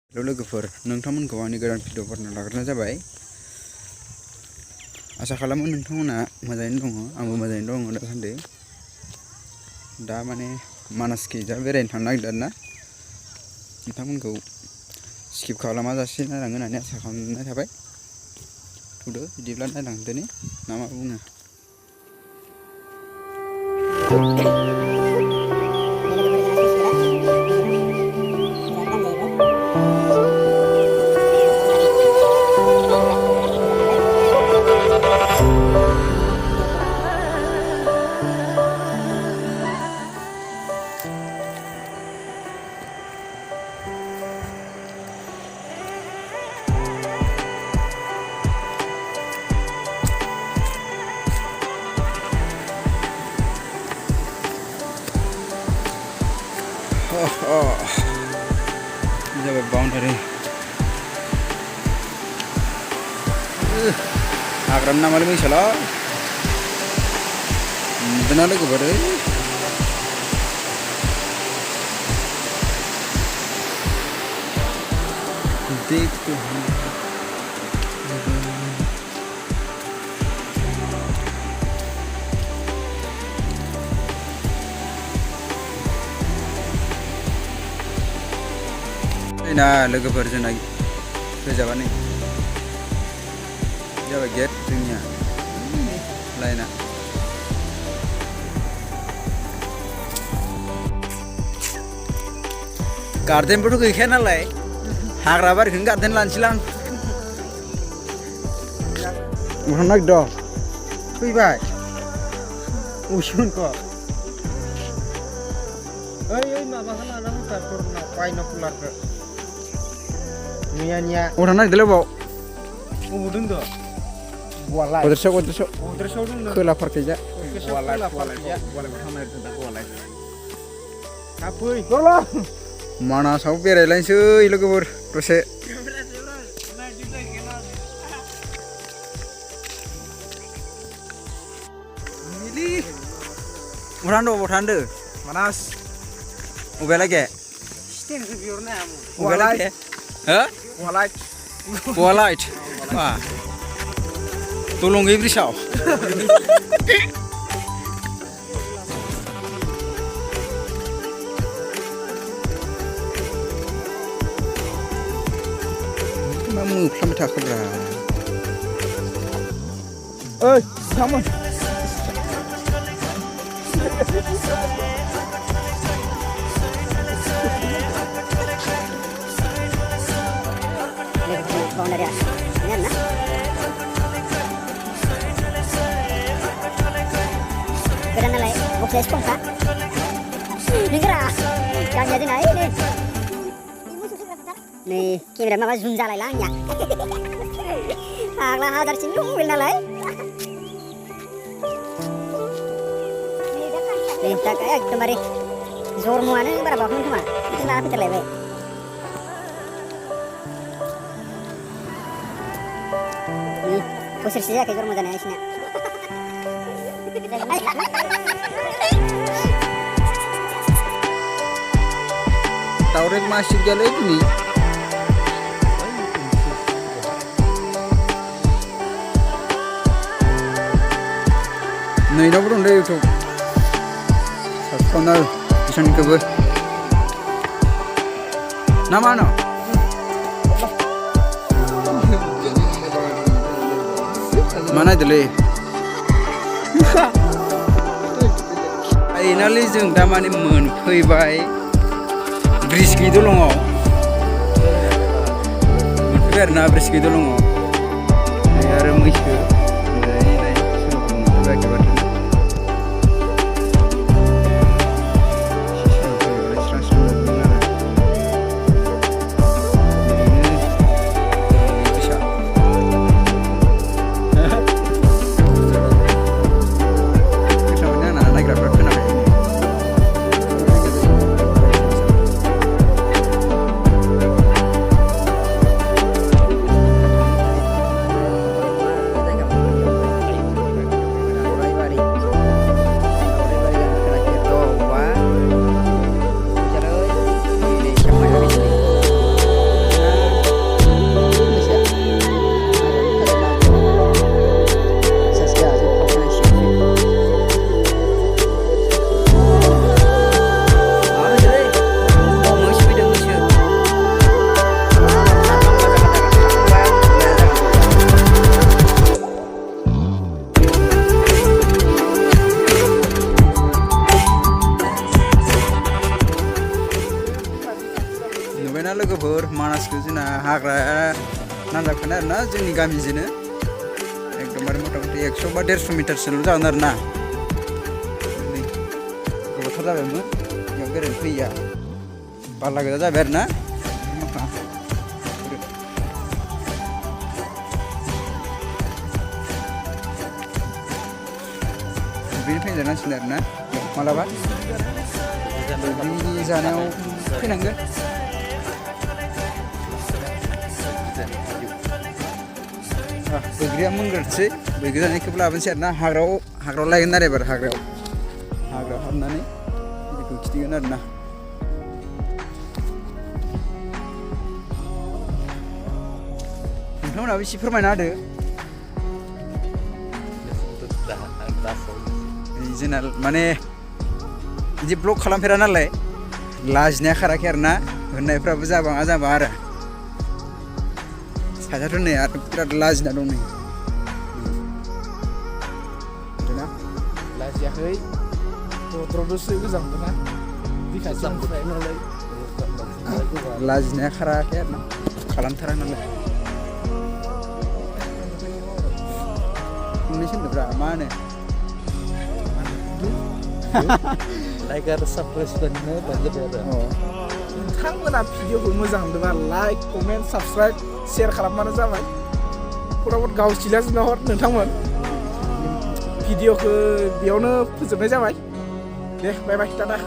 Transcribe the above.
लोगोफोर नोंथांमोनखौ आंनि गोदान भिडिअफोरनो लाग्रोनाय जाबाय। आसा खालामो नोंथांमोना मोजाङैनो दङ, आंबो मोजाङैनो दङ दासान्दि। दा माने मानासखैजा बेरायनो थांनो नागिरदों आरोना। नोंथांमोनखौ स्किप खालामा जासे नायलांगोन होननानै आसा खालामनाय थाबाय। थुदो बिदिब्ला नायलांदोनि ना मा बुङो। जाबाय बाउन्डारि हाग्रानि नामालै मैसोला नुदोंना लोगोफोर ना लोगोफोर जोंना फैजाबा नै जाबाय गेट जोंनिया लाइना। गार्डेनबोथ' गैखाया नालाय हाग्रा बारिखौनो गार्डेन लानोसैलां। थांनो नागिरदों फैबाय उसुनखौ ओइ माबाखौ लाना फैखा टरना बायनकुलारखौ मैयानिया अ थांनो नागिरदोंलै बाव अबाव दं द' गद्रेसाव दं खोला फारखैजा मानासाव बेरायलायनोसै लोगोफोर दसे। अबाव थांदो मानास अबेलागे अबेलागे वालाइट दलंगै ब्रिसाव मा मोफ्लामबाय थाखोब्रा ओइ सामोन Keren nalai, boxnya spong kak. Dengar jangan jadi naik nih. Nih, kamera mama zoom jalai langnya. Agak hadar cindung wil nalai. Nih, tak kayak kemari zor muane berapa pun cuma. Itu nara kita lewat. Nih, posisi saja kayak zor muda naik sini. Taurek masih jalan ini. Nih dah belum deh itu. Subscribe cenelkw. Nama mana? Mana dulu? Hainari जों दा माने मोनफैबाय bridge दलङाव मोनफैबाय आरोना bridge दलङाव आरो मैसो मानासखौ जोंना हाग्रा नांजाबखानाय आरोना जोंनि गामिजोंनो एकदमबारे मथा-मथि 100 बा 150 मिटारसोल' जागोन आरोना गोबावथार जाबायमोन बेयाव बेरायनो फैया बाला गोजा जाबाय आरोना दुगैनो फैजानांसिगोन आरोना मालाबा दुगै जानायाव फैनांगोन बैग्रिया मोनग्रोसै बैग्रि जानायखौबो लाबोनोसै आरोना हाग्रायाव लायगोन आरो एबार हाग्रायाव हाबनानै बेखौ खिथिगोन आरोना नोंथांमोनाबो एसे फोरमायना होदो जोंना माने बिदि ब्लग खालामफेरा नालाय लाजिनाया खाराखै आरोना होननायफ्राबो जाबाङा आरो सासेयाथ' नै आरो बिराद लाजिना दं नै लाजियाखै दद्र'दोसो गोजां बोथोरा गोजां बोथोर नालाय लाजिनाया खाराखै आरोना खालामथारा नालाय फंनैसो होनदोब्रा मा होनो लाइक आरो साबस्क्राइब खालामनो बांद्राय आरो नोंथांमोना भिडिअखौ मोजां मोनदोंबा लाइक कमेन्ट साबस्क्राइब शेयार खालामबानो जाबाय फटाफट गावसिला जोंना हर नोंथांमोन भिडिअखौ बेयावनो फोजोबनाय जाबाय दे बाय बाय टाटा